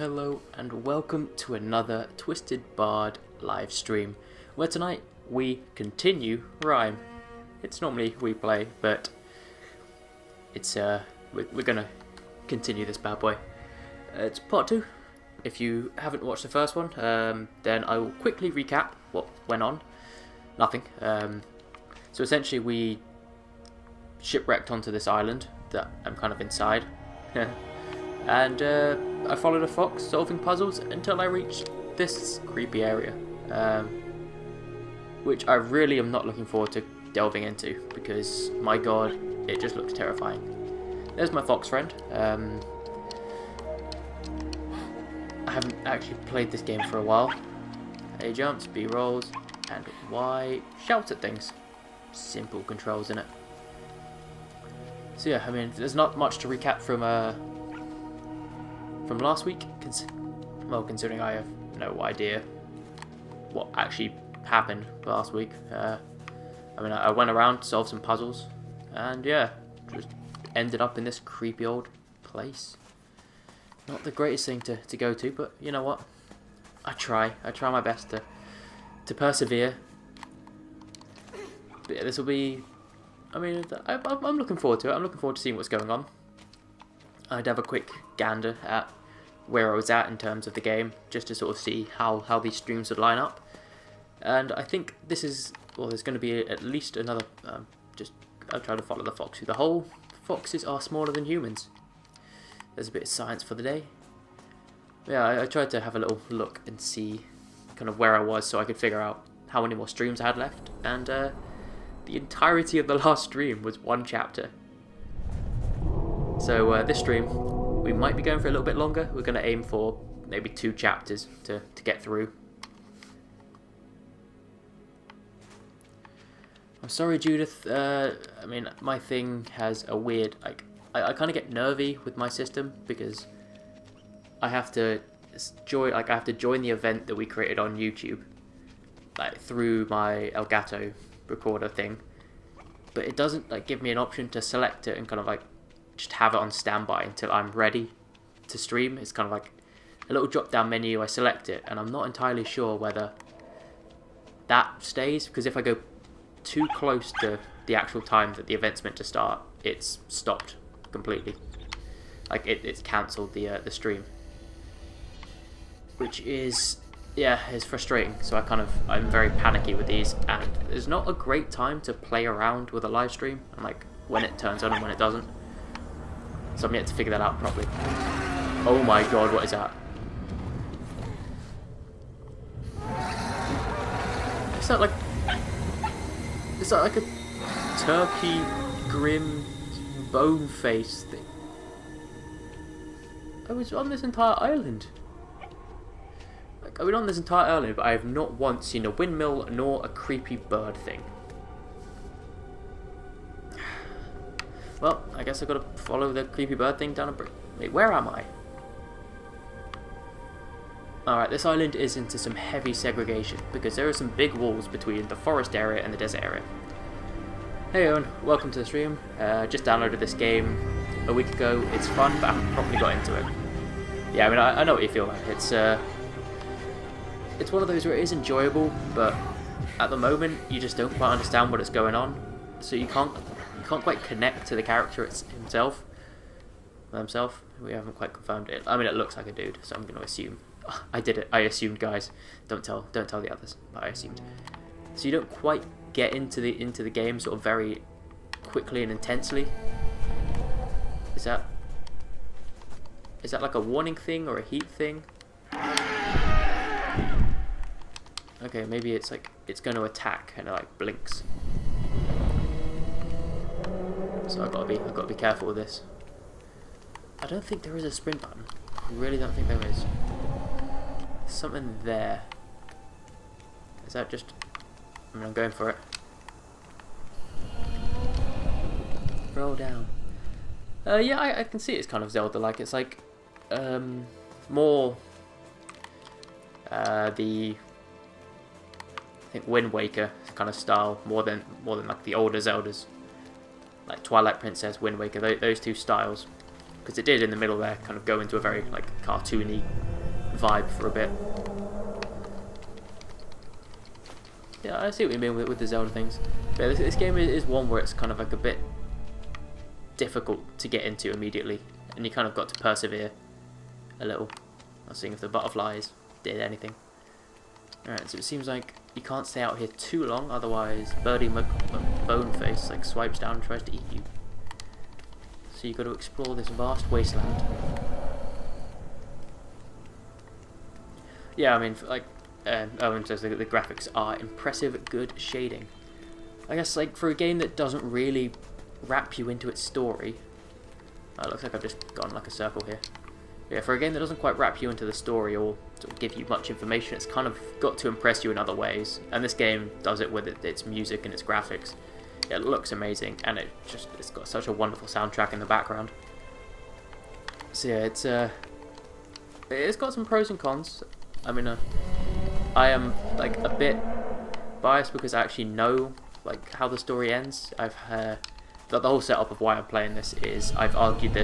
Hello and welcome to another Twisted Bard live stream, where tonight we continue RiME. It's normally we play, but it's we're gonna continue this bad boy. It's part 2. If you haven't watched the first one, then I will quickly recap what went on. Nothing. So essentially we shipwrecked onto this island that I'm kind of inside. And I followed a fox solving puzzles until I reached this creepy area, which I really am not looking forward to delving into because, my god, it just looks terrifying. There's my fox friend. I haven't actually played this game for a while. A jumps, B rolls, and Y shouts at things. Simple controls in it. So yeah, I mean, there's not much to recap from last week, considering I have no idea what actually happened last week. I mean, I went around, solved some puzzles, and yeah, just ended up in this creepy old place. Not the greatest thing to go to, but you know what? I try my best to persevere. But yeah, this will be, I mean, I'm looking forward to it. I'm looking forward to seeing what's going on. I'd have a quick gander at where I was at in terms of the game, just to sort of see how these streams would line up. And I think this is, well, there's going to be at least another, I'll try to follow the fox through the hole. Foxes are smaller than humans. There's a bit of science for the day. Yeah, I tried to have a little look and see kind of where I was so I could figure out how many more streams I had left. And the entirety of the last stream was one chapter. So this stream, we might be going for a little bit longer. We're going to aim for maybe 2 chapters to get through. I'm sorry, Judith. I mean, my thing has a weird, like, I kind of get nervy with my system because I have to join the event that we created on YouTube, like through my Elgato recorder thing, but it doesn't like give me an option to select it and kind of like just have it on standby until I'm ready to stream. It's kind of like a little drop down menu. I select it and I'm not entirely sure whether that stays, because if I go too close to the actual time that the event's meant to start, it's stopped completely. Like it's cancelled the stream, which is, yeah, it's frustrating. So I'm very panicky with these, and there's not a great time to play around with a live stream and like when it turns on and when it doesn't. So I'm yet to figure that out properly. Oh my god, what is that? Is that like a turkey grim bone face thing? I was on this entire island. Like, I've been on this entire island, but I have not once seen a windmill nor a creepy bird thing. Well, I guess I've got to follow the creepy bird thing down a brick. Wait, where am I? Alright, this island is into some heavy segregation because there are some big walls between the forest area and the desert area. Hey Owen, welcome to the stream. Just downloaded this game a week ago. It's fun, but I haven't properly got into it. Yeah, I mean, I know what you feel like. It's one of those where it is enjoyable, but at the moment you just don't quite understand what is going on, so you can't quite connect to the character himself. We haven't quite confirmed it. I mean, it looks like a dude, so I'm going to assume. I did it. I assumed, guys. Don't tell the others. But I assumed. So you don't quite get into the game sort of very quickly and intensely. Is that like a warning thing or a heat thing? Okay, maybe it's like it's going to attack and it like blinks. So I've got to be careful with this. I don't think there is a sprint button. I really don't think there is. There's something there. Is that just? I mean, I'm going for it. Roll down. Yeah, I can see it's kind of Zelda-like. It's like more the I think Wind Waker kind of style more than like the older Zeldas, like Twilight Princess, Wind Waker, those two styles, because it did in the middle there kind of go into a very like cartoony vibe for a bit. Yeah, I see what you mean with the Zelda things. But yeah, this game is one where it's kind of like a bit difficult to get into immediately, and you kind of got to persevere a little. I was seeing if the butterflies did anything. Alright, so it seems like you can't stay out here too long, otherwise Birdie Boneface like swipes down and tries to eat you. So you've got to explore this vast wasteland. Yeah, I mean, like, Owen says the graphics are impressive, good shading. I guess, like, for a game that doesn't really wrap you into its story... it looks like I've just gone like a circle here. Yeah, for a game that doesn't quite wrap you into the story or sort of give you much information, it's kind of got to impress you in other ways. And this game does it with its music and its graphics. It looks amazing, and it's got such a wonderful soundtrack in the background. So yeah, it's got some pros and cons. I mean, I am like a bit biased because I actually know like how the story ends. The whole setup of why I'm playing this is I've argued this